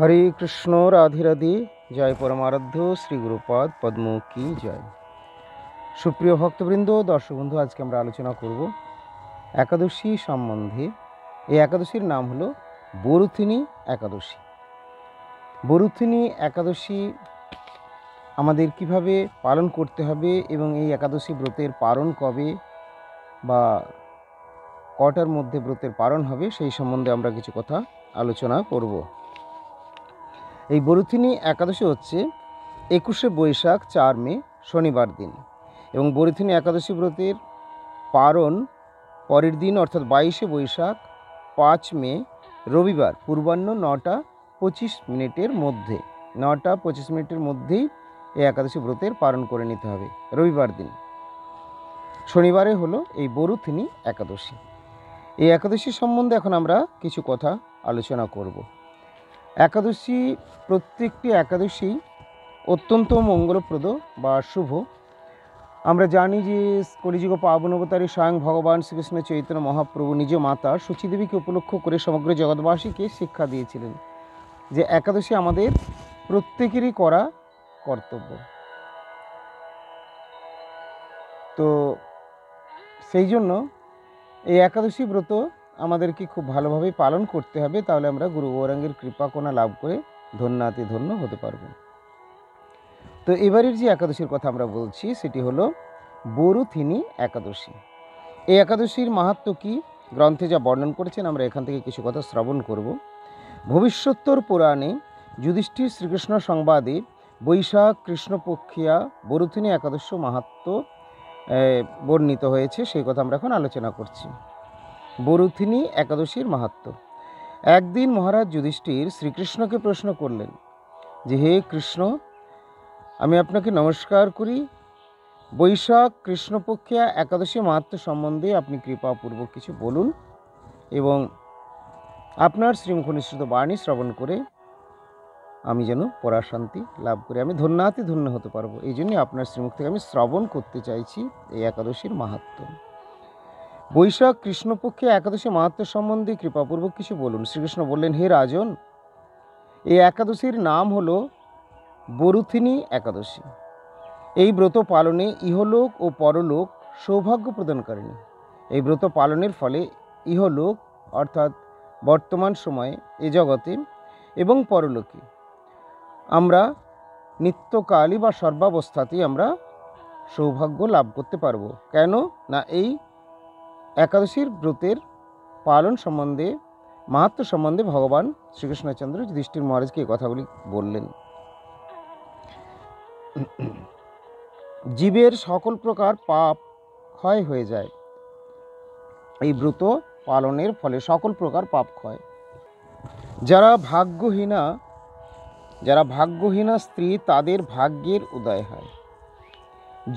হরে কৃষ্ণ, রাধে রাধে। জয় পরমারাধ্য শ্রী গুরুপাদ পদ্ম কি জয়। সুপ্রিয় ভক্তবৃন্দ, দর্শক বন্ধু, আজকে আমরা আলোচনা করব একাদশী সম্বন্ধে। এই একাদশীর নাম হলো বরুথিনী একাদশী। বরুথিনী একাদশী আমাদের কিভাবে পালন করতে হবে এবং এই একাদশী ব্রতের পালন কবে বা কটার মধ্যে ব্রতের পালন হবে সেই সম্বন্ধে আমরা কিছু কথা আলোচনা করব। এই বরুথিনী একাদশী হচ্ছে 21শে বৈশাখ 4 মে শনিবার দিন, এবং বরুথিনী একাদশী ব্রতের পারণ পরের দিন অর্থাৎ 22শে বৈশাখ 5 মে রবিবার পূর্বাহ্ন 9টা 25 মিনিটের মধ্যে 9টা 25 মিনিটের মধ্যেই এই একাদশী ব্রতের পালন করে নিতে হবে। রবিবার দিন, শনিবারে হলো এই বরুথিনী একাদশী। এই একাদশী সম্বন্ধে এখন আমরা কিছু কথা আলোচনা করব। একাদশী, প্রত্যেকটি একাদশী অত্যন্ত মঙ্গলপ্রদ বা শুভ। আমরা জানি যে কলিযুগ পাবন অবতারী স্বয়ং ভগবান শ্রীকৃষ্ণ চৈতন্য মহাপ্রভু নিজ মাতা সচীদেবীকে উপলক্ষ করে সমগ্র জগৎবাসীকে শিক্ষা দিয়েছিলেন যে একাদশী আমাদের প্রত্যেকেরই করা কর্তব্য। তো সেই জন্য এই একাদশী ব্রত আমাদেরকে খুব ভালোভাবে পালন করতে হবে, তাহলে আমরা গুরু গৌরাঙ্গের কৃপাকণা লাভ করে ধন্যাতি ধন্য হতে পারব। তো এবারের যে একাদশীর কথা আমরা বলছি সেটি হলো বরুথিনী একাদশী। এই একাদশীর মাহাত্ম্য কি গ্রন্থে যা বর্ণন করেছেন আমরা এখান থেকে কিছু কথা শ্রবণ করব। ভবিষ্যোত্তর পুরাণে যুধিষ্ঠির শ্রীকৃষ্ণ সংবাদে বৈশাখ কৃষ্ণপক্ষিয়া বরুথিনী একাদশ মাহাত্ম্য বর্ণিত হয়েছে, সেই কথা আমরা এখন আলোচনা করছি। বরুথিনী একাদশীর মাহাত্ম্য। একদিন মহারাজ যুধিষ্ঠির শ্রীকৃষ্ণকে প্রশ্ন করলেন যে, হে কৃষ্ণ, আমি আপনাকে নমস্কার করি। বৈশাখ কৃষ্ণপক্ষিয়া একাদশী মাহাত্ম্য সম্বন্ধে আপনি কৃপাপূর্বক কিছু বলুন এবং আপনার শ্রীমুখ নিঃসৃত বাণী শ্রবণ করে আমি যেন পরাশান্তি লাভ করি, আমি ধন্যাতি ধন্য হতে পারবো। এই জন্যই আপনার শ্রীমুখ থেকে আমি শ্রবণ করতে চাইছি এই একাদশীর মাহাত্ম্য। বৈশাখ কৃষ্ণপক্ষে একাদশী মাহাত্ম্য সম্বন্ধে কৃপাপূর্বক কিছু বলুন। শ্রীকৃষ্ণ বললেন, হে রাজন, এই একাদশীর নাম হলো বরুথিনী একাদশী। এই ব্রত পালনে ইহলোক ও পরলোক সৌভাগ্য প্রদানকারিণী। এই ব্রত পালনের ফলে ইহলোক অর্থাৎ বর্তমান সময়ে এ জগতে এবং পরলোকে আমরা নিত্যকালই বা সর্বাবস্থাতেই আমরা সৌভাগ্য লাভ করতে পারবো। কেন না, এই একাদশীর ব্রতের পালন সম্বন্ধে, মাহাত্ম্য সম্বন্ধে ভগবান শ্রীকৃষ্ণচন্দ্র যুধিষ্ঠির মহারাজকে এই কথাগুলি বললেন। জীবের সকল প্রকার পাপ ক্ষয় হয়ে যায় এই ব্রত পালনের ফলে, সকল প্রকার পাপ ক্ষয়। যারা ভাগ্যহীনা স্ত্রী তাদের ভাগ্যের উদয় হয়,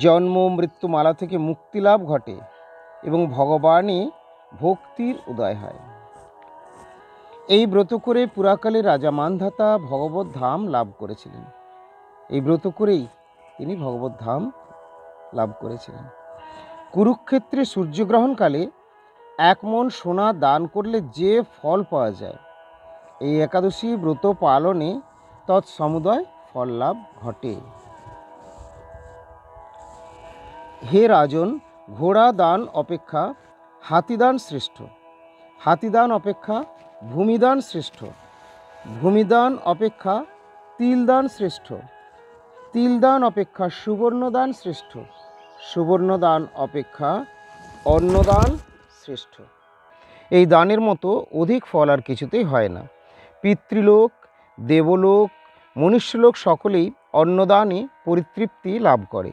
জন্ম মৃত্যু মালা থেকে মুক্তি লাভ ঘটে এবং ভগবানে ভক্তির উদয় হয়। এই ব্রত করে পুরাকালে রাজা মানধাতা ভগবত ধাম লাভ করেছিলেন। এই ব্রত করেই তিনি ভগবত ধাম লাভ করেছিলেন। কুরুক্ষেত্রে সূর্যগ্রহণকালে 1 মণ সোনা দান করলে যে ফল পাওয়া যায়, এই একাদশী ব্রত পালনে তৎসমুদয় ফল লাভ ঘটে। হে রাজন, ঘোড়া দান অপেক্ষা হাতিদান শ্রেষ্ঠ, হাতিদান অপেক্ষা ভূমিদান শ্রেষ্ঠ, ভূমিদান অপেক্ষা তিলদান শ্রেষ্ঠ, তিলদান অপেক্ষা সুবর্ণদান শ্রেষ্ঠ, সুবর্ণদান অপেক্ষা অন্নদান শ্রেষ্ঠ। এই দানের মতো অধিক ফল আর কিছুতেই হয় না। পিতৃলোক, দেবলোক, মনুষ্যলোক সকলেই অন্নদানে পরিতৃপ্তি লাভ করে।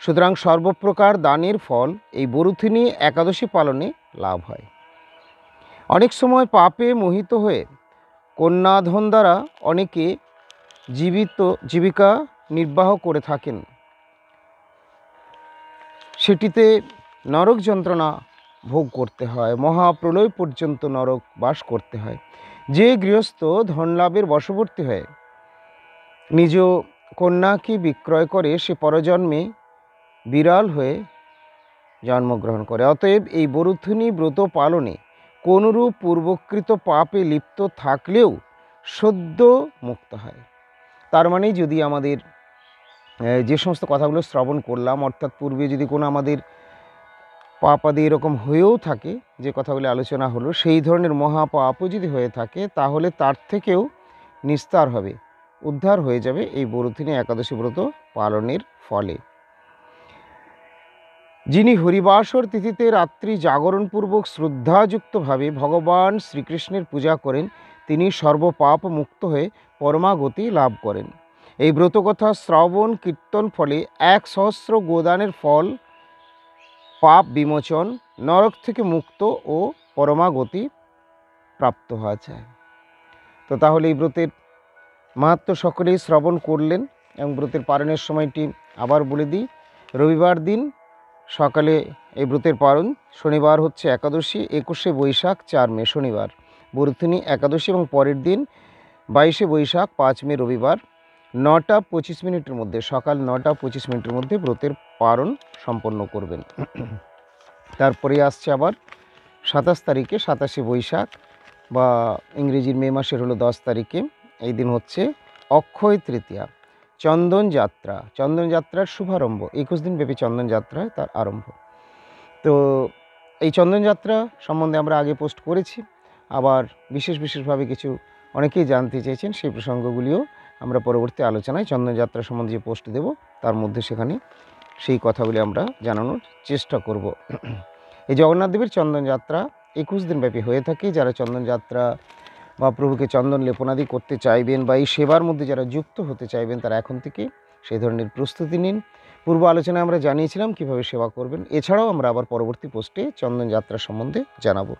সুতরাং সর্বপ্রকার দানের ফল এই বরুথিনী একাদশী পালনে লাভ হয়। অনেক সময় পাপে মোহিত হয়ে কন্যাধন দ্বারা অনেকে জীবিকা নির্বাহ করে থাকেন, সেটিতে নরক যন্ত্রণা ভোগ করতে হয়, মহাপ্রলয় পর্যন্ত নরক বাস করতে হয়। যে গৃহস্থ ধনলাভের বশবর্তী হয়ে নিজ কন্যাকে বিক্রয় করে, সে পরজন্মে বিড়াল হয়ে জন্মগ্রহণ করে। অতএব এই বরুথিনী ব্রত পালনে কোনরূপ পূর্বকৃত পাপে লিপ্ত থাকলেও সদ্য মুক্ত হয়। তার মানে যদি আমাদের যে সমস্ত কথাগুলো শ্রবণ করলাম, অর্থাৎ পূর্বে যদি কোনো আমাদের পাপাদি এরকম হয়েও থাকে, যে কথাগুলি আলোচনা হলো, সেই ধরনের মহাপাপও যদি হয়ে থাকে, তাহলে তার থেকেও নিস্তার হবে, উদ্ধার হয়ে যাবে এই বরুথিনী একাদশী ব্রত পালনের ফলে। যিনি হরিবাসর তিথিতে রাত্রি জাগরণপূর্বক শ্রদ্ধাযুক্তভাবে ভগবান শ্রীকৃষ্ণের পূজা করেন, তিনি সর্বপাপ মুক্ত হয়ে পরমাগতি লাভ করেন। এই ব্রতকথা শ্রবণ কীর্তন ফলে 1,000 গোদানের ফল, পাপ বিমোচন, নরক থেকে মুক্ত ও পরমাগতি প্রাপ্ত হওয়া যায়। তো তাহলে এই ব্রতের মাহাত্ম্য সকলেই শ্রবণ করলেন এবং ব্রতের পালনের সময়টি আবার বলে দিই। রবিবার দিন সকালে এই ব্রতের পালন, শনিবার হচ্ছে একাদশী, 21শে বৈশাখ 4 মে শনিবার বরুথিনী একাদশী, এবং পরের দিন 22শে বৈশাখ 5 মে রবিবার 9টা 25 মিনিটের মধ্যে, সকাল 9টা 25 মিনিটের মধ্যে ব্রতের পালন সম্পন্ন করবেন। তারপরে আসছে আবার 27 তারিখে, 27শে বৈশাখ বা ইংরেজির মে মাসের হলো 10 তারিখে, এই দিন হচ্ছে অক্ষয় তৃতীয়া, চন্দন যাত্রা। চন্দন যাত্রার শুভারম্ভ, 21 দিন ব্যাপী চন্দন যাত্রায় তার আরম্ভ। তো এই চন্দন যাত্রা সম্বন্ধে আমরা আগে পোস্ট করেছি, আবার বিশেষভাবে কিছু অনেকেই জানতে চেয়েছেন, সেই প্রসঙ্গগুলিও আমরা পরবর্তী আলোচনায় চন্দন যাত্রা সম্বন্ধে যে পোস্ট দেব তার মধ্যে সেখানে সেই কথাগুলি আমরা জানানোর চেষ্টা করব। এই জগন্নাথ দেবের চন্দন যাত্রা 21 দিন ব্যাপী হয়ে থাকে। যারা চন্দন যাত্রা বা প্রভুকে চন্দন লেপনাদি করতে চাইবেন বা এই সেবার মধ্যে যারা যুক্ত হতে চাইবেন, তারা এখন থেকে সেই ধরনের প্রস্তুতি নিন। পূর্ব আলোচনায় আমরা জানিয়েছিলাম কিভাবে সেবা করবেন। এছাড়াও আমরা আবার পরবর্তী পোস্টে চন্দন যাত্রা সম্বন্ধে জানাবো।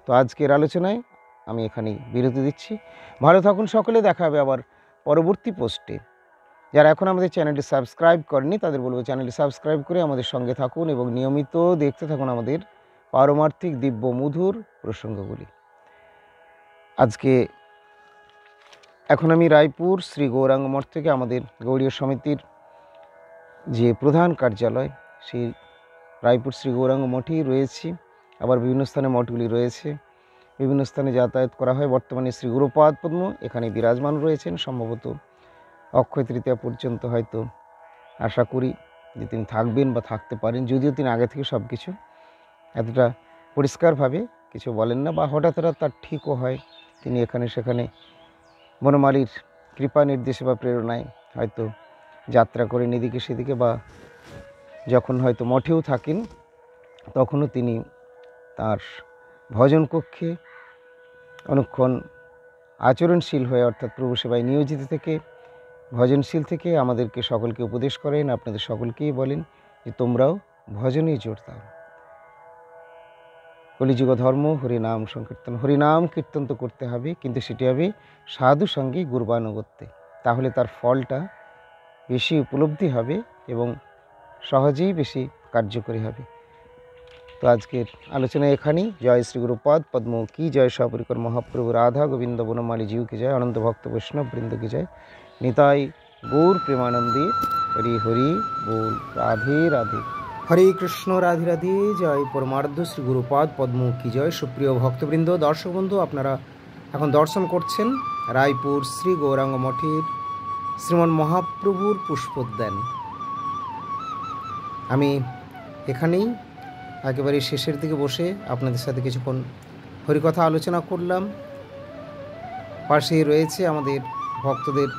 তো আজকের আলোচনায় আমি এখানেই বিরতি দিচ্ছি। ভালো থাকুন সকলে, দেখা হবে আবার পরবর্তী পোস্টে। যারা এখন আমাদের চ্যানেলটি সাবস্ক্রাইব করেনি তাদের বলবো চ্যানেলটি সাবস্ক্রাইব করে আমাদের সঙ্গে থাকুন এবং নিয়মিত দেখতে থাকুন আমাদের পারমার্থিক দিব্য মধুর প্রসঙ্গগুলি। আজকে এখন আমি রায়পুর শ্রী গৌরাঙ্গ মঠ থেকে আমাদের গৌড়ীয় সমিতির যে প্রধান কার্যালয়, সেই রায়পুর শ্রী গৌরাঙ্গ মঠেই রয়েছি। আবার বিভিন্ন স্থানে মঠগুলি রয়েছে, বিভিন্ন স্থানে যাতায়াত করা হয়। বর্তমানে শ্রী গুরুপাদ পদ্ম এখানে বিরাজমান রয়েছেন, সম্ভবত অক্ষয় তৃতীয়া পর্যন্ত হয়তো আশা করি যে তিনি থাকবেন বা থাকতে পারেন, যদিও তিনি আগে থেকে সব কিছু এতটা পরিষ্কারভাবে কিছু বলেন না, বা হঠাৎ তার ঠিকও হয়। তিনি এখানে সেখানে বনমালীর কৃপা নির্দেশে বা প্রেরণায় হয়তো যাত্রা করেন এদিকে সেদিকে, বা যখন হয়তো মঠেও থাকেন তখনও তিনি তার ভজন কক্ষে অনুক্ষণ আচরণশীল হয়ে, অর্থাৎ প্রভু সেবায় নিয়োজিত থেকে, ভজনশীল থেকে আমাদেরকে সকলকে উপদেশ করেন। আপনাদের সকলকেই বলেন যে তোমরাও ভজনেই জোর দাও। কলিযুগ ধর্ম হরিনাম সংকীর্তন, হরিনাম কীর্তন তো করতে হবে, কিন্তু সেটি হবে সাধু সঙ্গে গুরবানুগত্যে, তাহলে তার ফলটা বেশি উপলব্ধি হবে এবং সহজেই বেশি কার্যকরী হবে। তো আজকের আলোচনা এখানেই। জয় শ্রী গুরুপাদ পদ্ম কি জয়, সপরিকর মহাপ্রভু রাধা গোবিন্দ বনমালী জীব কি জয়, অনন্ত ভক্ত বৈষ্ণব বৃন্দ কি জয়, নিতাই গৌর প্রেমানন্দে হরি হরি बोल, রাধে রাধে। হরে কৃষ্ণ রাধে রাধে। জয় পরমার্ধ শ্রী গুরুপাদ পদ্ম কি জয়। সুপ্রিয় ভক্তবৃন্দ, দর্শক বন্ধু, আপনারা এখন দর্শন করছেন রায়পুর শ্রী গৌরাঙ্গ মঠের শ্রীমন মহাপ্রভুর পুষ্পোদ্যান। আমি এখানেই একেবারে শেষের দিকে বসে আপনাদের সাথে কিছুক্ষণ হরিকথা আলোচনা করলাম। পাশেই রয়েছে আমাদের ভক্তদের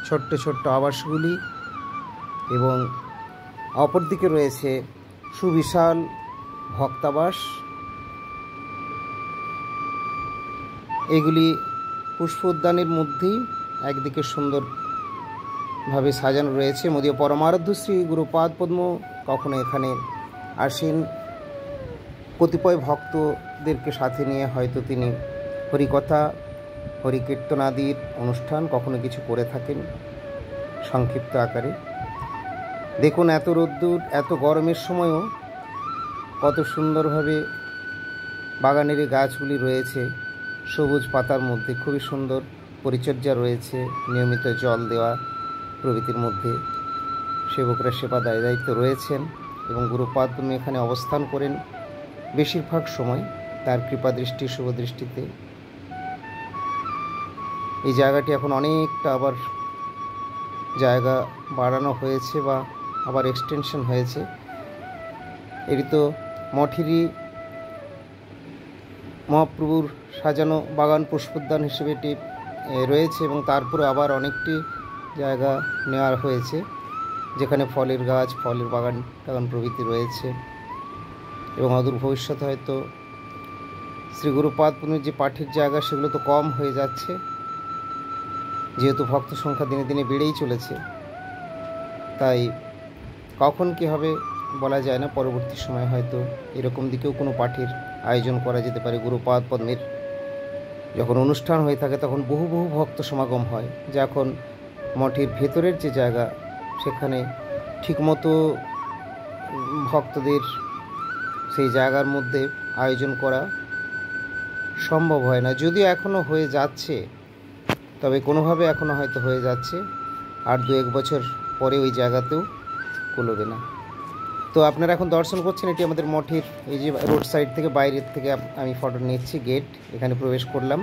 ছোট্ট ছোট্ট আবাসগুলি এবং অপরদিকে রয়েছে সুবিশাল ভক্তাবাস। এগুলি পুষ্প উদ্যানের মধ্যেই একদিকে সুন্দরভাবে সাজানো রয়েছে। মোদীয় পরমারাধ্য শ্রী গুরুপাদ পদ্ম কখনো এখানে আসেন, কতিপয় ভক্তদেরকে সাথে নিয়ে হয়তো তিনি হরিকথা হরিকীর্তন আদির অনুষ্ঠান কখনো কিছু করে থাকেন সংক্ষিপ্ত আকারে। দেখুন, এত রোদ্দুর, এত গরমের সময়ও কত সুন্দরভাবে বাগানের এই গাছগুলি রয়েছে সবুজ পাতার মধ্যে, খুবই সুন্দর পরিচর্যা রয়েছে, নিয়মিত জল দেওয়া প্রভৃতির মধ্যে সেবকরা সেবা দায়িত্ব রয়েছেন এবং গুরুপাদ পদ্ম এখানে অবস্থান করেন বেশিরভাগ সময়। তার কৃপা দৃষ্টি শুভ দৃষ্টিতে এই জায়গাটি এখন অনেকটা আবার জায়গা বাড়ানো হয়েছে বা আবার এক্সটেনশন হয়েছে। এটি তো মঠেরই মহাপ্রভুর সাজানো বাগান পুষ্পোদ্যান হিসেবে এটি রয়েছে, এবং তারপরে আবার অনেকটি জায়গা নেওয়া হয়েছে যেখানে ফলের গাছ, ফলের বাগান টাগান প্রভৃতি রয়েছে। এবং অদূর ভবিষ্যতে হয়তো শ্রী গুরুপাদ পূর্ণির যে পাঠের জায়গা সেগুলো তো কম হয়ে যাচ্ছে, যেহেতু ভক্ত সংখ্যা দিনে দিনে বেড়েই চলেছে। তাই কখন কী হবে বলা যায় না। পরবর্তী সময় হয়তো এরকম দিকেও কোনো পাঠের আয়োজন করা যেতে পারে। গুরুপাদ পদ্মের যখন অনুষ্ঠান হয়ে থাকে তখন বহু বহু ভক্ত সমাগম হয়, যা এখন মঠের ভেতরের যে জায়গা সেখানে ঠিকমতো ভক্তদের সেই জায়গার মধ্যে আয়োজন করা সম্ভব হয় না। যদিও এখনও হয়ে যাচ্ছে, তবে কোনোভাবে এখনও হয়তো হয়ে যাচ্ছে, আর 2-1 বছর পরে ওই জায়গাতেও কুলোবে না। তো আপনারা এখন দর্শন করছেন, এটি আমাদের মঠের এই যে রোড সাইড থেকে, বাইরের থেকে আমি ফটো নিচ্ছি। গেট, এখানে প্রবেশ করলাম।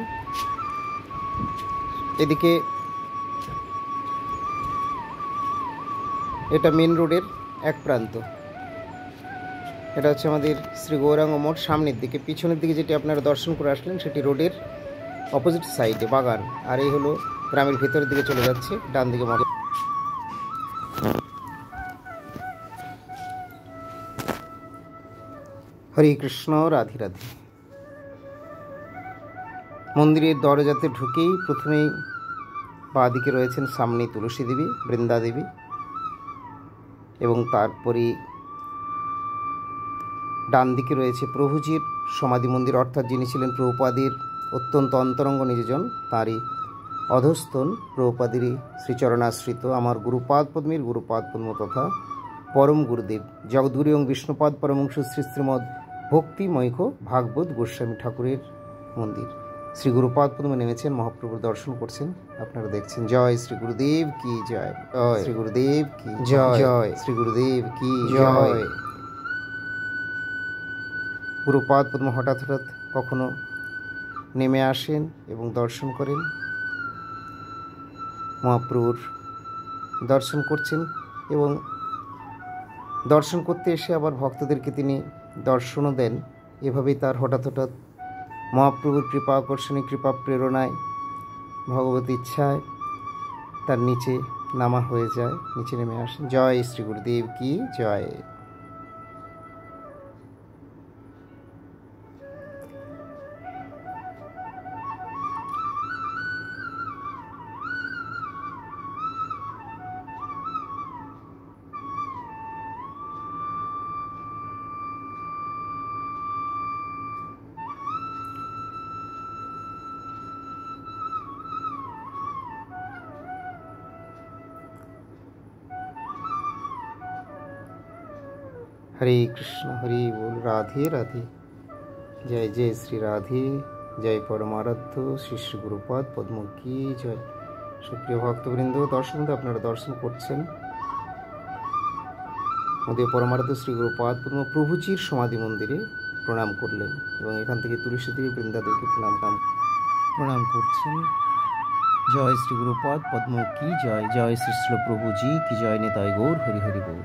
এদিকে এটা মেন রোডের এক প্রান্ত। এটা হচ্ছে আমাদের শ্রী গৌরাঙ্গ মঠ সামনের দিকে। পিছনের দিকে যেটি আপনারা দর্শন করে আসলেন সেটি রোডের অপোজিট সাইডে বাগান, আর এই হলো গ্রামের ভেতরের দিকে চলে যাচ্ছে ডান দিকে মঠ। হরে কৃষ্ণ, রাধে রাধে। মন্দিরের দরজাতে ঢুকেই প্রথমেই বাঁ দিকে রয়েছেন সামনে তুলসী দেবী, বৃন্দা দেবী, এবং তারপরে ডান দিকে রয়েছে প্রভুজির সমাধি মন্দির, অর্থাৎ যিনি ছিলেন প্রভুপাদের অত্যন্ত অন্তরঙ্গ নিজজন, তাঁরই অধস্তন প্রভুপাদেরই শ্রীচরণাশ্রিত আমার গুরুপাদ পদ্মের গুরুপাদ পদ্ম তথা পরম গুরুদেব জগদ্গুরু এবং বিষ্ণুপাদ পরমংশ শ্রী শ্রীমদ ভক্তিমৈক ভাগবত গোস্বামী ঠাকুরের মন্দির। শ্রী গুরুপাদ পদ্মে নেমেছেন, মহাপ্রভুর দর্শন করছেন, আপনারা দেখছেন। জয় শ্রী গুরুদেব কি জয়, জয় শ্রী গুরুদেব কি জয়, জয় শ্রী গুরুদেব কি জয়। গুরুপাদ পদ্ম হঠাৎ হঠাৎ কখনো নেমে আসেন এবং দর্শন করেন, মহাপ্রভুর দর্শন করছেন, এবং দর্শন করতে এসে আবার ভক্তদেরকে তিনি দর্শনও দেন। এভাবেই তার হঠাৎ হঠাৎ মহাপ্রভুর কৃপা আকর্ষণী, কৃপা প্রেরণায়, ভগবত ইচ্ছায় তার নিচে নামা হয়ে যায়, নিচে নেমে আসেন। জয় শ্রী গুরুদেব কি জয়। हरे कृष्ण हरि बोल, राधे राधे, जय जय श्री राधे, जय परमाराध्य श्री श्री गुरुपाद पद्म की जय। সুপ্রিয় ভক্তবৃন্দ, দর্শকবৃন্দ, আপনারা দর্শন করছেন আমাদের পরমারাধ্য শ্রী গুরুপাদ পদ্ম প্রভুজির সমাধি মন্দিরে প্রণাম করলেন, এবং এখান থেকে তুলসী দেবী, বৃন্দাদেবীকে প্রণাম করছেন। জয় শ্রী গুরুপাদ পদ্ম কি জয়, জয় শ্রী শ্রী প্রভুজি কি জয়, নিতাই গৌর হরি হরি বল।